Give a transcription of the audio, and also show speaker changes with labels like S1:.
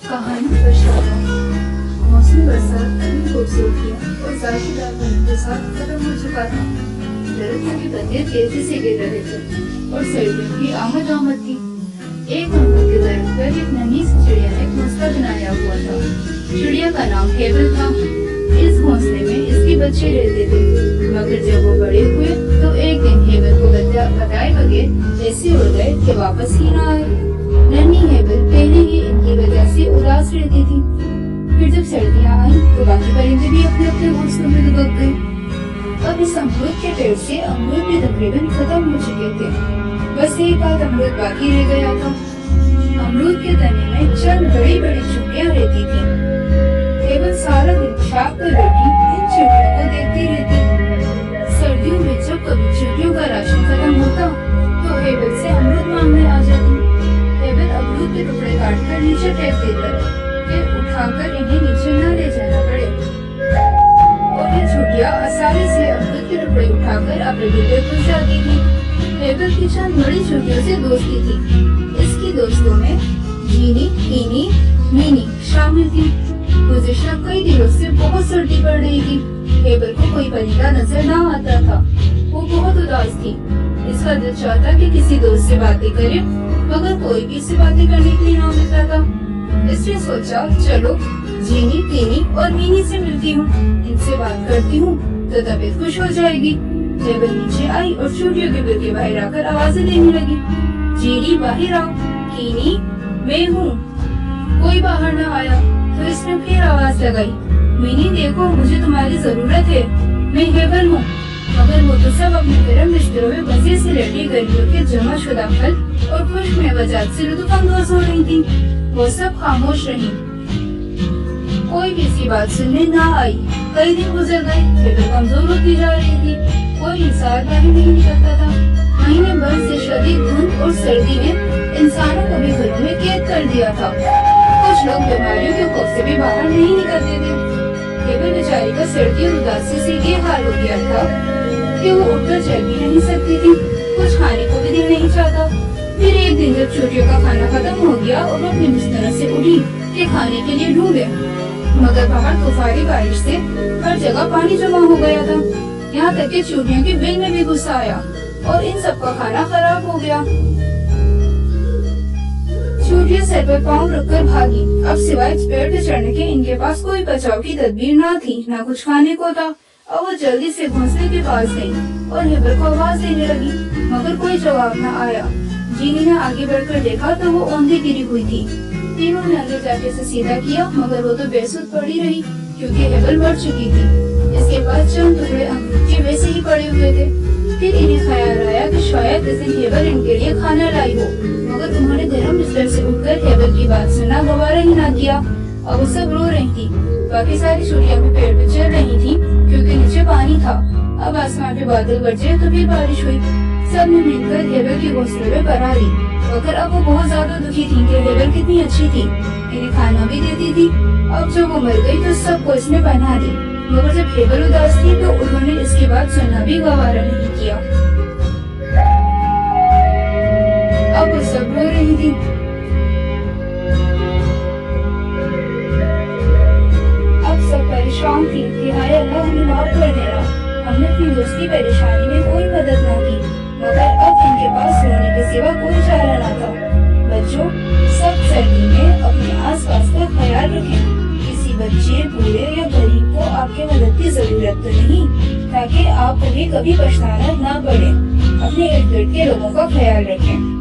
S1: कहानी बरसात। मौसम बरसात अपनी खूबसूरतियाँ और जायकेदार पन्नों के साथ खत्म हो चुका था। दरख्तों के पत्ते तेजी से गिर रहे थे और सर्दियों की आमद थी। एक अमरूद के दरख्त पर एक नन्ही सी चिड़िया ने घोंसला बनाया हुआ था। चिड़िया का नाम हेबल था। इस घोंसले में इसके बच्चे रहते थे, मगर जब वो बड़े हुए तो एक दिन हेबल को बताए बगैर ऐसे उड़ गए कि वापस ही न आए। नन्ही हेबल पहले ही इनकी वजह से उदास रहती थी। फिर जब सर्दियाँ आई तो बाकी परिंदे भी अपने अपने घोंसलों में दुबक गए। अब इस अमरूद के पेड़ से अमरूद भी तकरीबन खत्म हो चुके थे। बस एक आध अमरूद बाकी रह गया था। अमरूद के तने में चंद बड़ी बड़ी चुड़ियाँ रहती थी। हेबल सारा दिन छाप पर बैठी इन चिड़ियों को देखती रहती। सर्दियों में जब कभी चिड़ियों का राशन खत्म होता तो हेबल से अमरूद मांगने आ जाती। हेबल अमरूद के टुकड़े काटकर नीचे फेंक देता, फिर उठाकर इन्हें नीचे न ले जाना पड़े। और ये चुड़ियाँ आसानी से अमरूद के टुकड़े उठाकर अपने डिब्बे खुल जाती थी। हेबल की चंद बड़ी चुड़ियों से दोस्ती थी। इसकी दोस्तों में जीनी, टीनी, मीनी शामिल थी। गुज़िश्ता कई दिनों से बहुत सर्दी पड़ रही थी। हेबल को कोई परिंदा नजर न आता था। वो बहुत उदास थी। इसका दिल चाहता कि किसी दोस्त से बातें करे, मगर कोई भी इससे बातें करने के लिए न मिलता था। इसने सोचा, चलो जीनी, टीनी और मीनी से मिलती हूँ, इनसे बात करती हूँ तो तबीयत खुश हो जाएगी। हेबल नीचे आई और चूड़ियों के बिल के बाहर आकर आवाजें देने लगी। जीनी बाहर आओ, टीनी मैं हूँ। कोई बाहर न आया तो इसने फिर आवाज लगाई, मीनी देखो मुझे तुम्हारी जरूरत है, मैं हेबल हूँ। मगर वो तो सब अपने गर्म बिस्तरों में मजे से लेटी गर्मियों के जमा शुदा फल और खुश्क मेवजात से लुत्फ अंदोज हो रही थी। वो सब खामोश रही, कोई भी इसकी बात सुनने ना आई। कई दिन गुजर गए, हेबल कमजोर होती जा रही थी। कोई इंसान बाहर नहीं निकलता था। महीने भर से शदीद धुंध और सर्दी ने इंसानों को भी घरों में कैद कर दिया था। कुछ लोग बीमारियों के खौफ से भी बाहर नहीं निकलते थे। हेबल बेचारी का सर्दी और उदासी से ये हाल हो गया था कि वो उठकर चल भी नहीं सकती थी, कुछ खाने को भी दिल नहीं चाहता। फिर एक दिन जब चूड़ियों का खाना खत्म हो गया और वो अपने बिस्तर से उठी कि खाने के लिए ढूंढे, मगर बाहर तूफानी बारिश से हर जगह पानी जमा हो गया था। यहाँ तक कि चूड़ियों के बिल में भी गुस्सा आया और इन सबका खाना खराब हो गया। चूड़ियाँ सर पर पाँव रखकर भागी। अब सिवाय इस पेड़ पे चढ़ने के इनके पास कोई बचाव की तदबीर न थी, न कुछ खाने को था। अब वो जल्दी से घोंसले के पास गई और हेबल को आवाज देने लगी, मगर कोई जवाब न आया। जीनी ने आगे बढ़कर देखा तो वो औंधी गिरी हुई थी। तीनों ने अंदर जाके उसे सीधा किया, मगर वो तो बेसुध पड़ी रही क्योंकि हेबल मर चुकी थी। इसके पास चंद टुकड़े अमरूद के वैसे ही पड़े हुए थे। फिर इन्हें ख्याल आया कि शायद इस दिन हेबल इनके लिए खाना लाई हो, मगर उन्होंने गर्म बिस्तर से उठकर हेबल की बात सुनना गवारा ही न किया। अब वो सब रो रही थी। बाकी सारी चूड़ियाँ भी पेड़ पे चल रही थी क्योंकि नीचे पानी था। अब आसमान पे बादल गरजे तो फिर बारिश हुई। सब ने मिलकर हेबल की घोंसले में पनाह दी, मगर अब वो बहुत ज्यादा दुखी थी कि हेबल कितनी अच्छी थी, इन्हें खाना भी देती थी। अब जब वो मर गई तो सबको इसने पनाह दी, मगर जब हेबल उदास थी तो उन्होंने इसकी बात सुनना भी गवारा नहीं किया। अब वो सब रो रही थी। अब सब परेशान थी कि हाय अल्लाह हमें माफ कर देना, हमने अपनी दोस्त की परेशानी में कोई मदद न की, मगर अब इनके पास रोने के सिवा कोई चारा न था। बच्चों, सब सर्दी में अपने आसपास का ख्याल रखें। किसी बच्चे, बूढ़े या गरीब को आपके मदद की जरूरत तो नहीं, ताकि आप उन्हें कभी पछताना न पड़े। अपने इर्द गिर्द के लोगों का ख्याल रखें।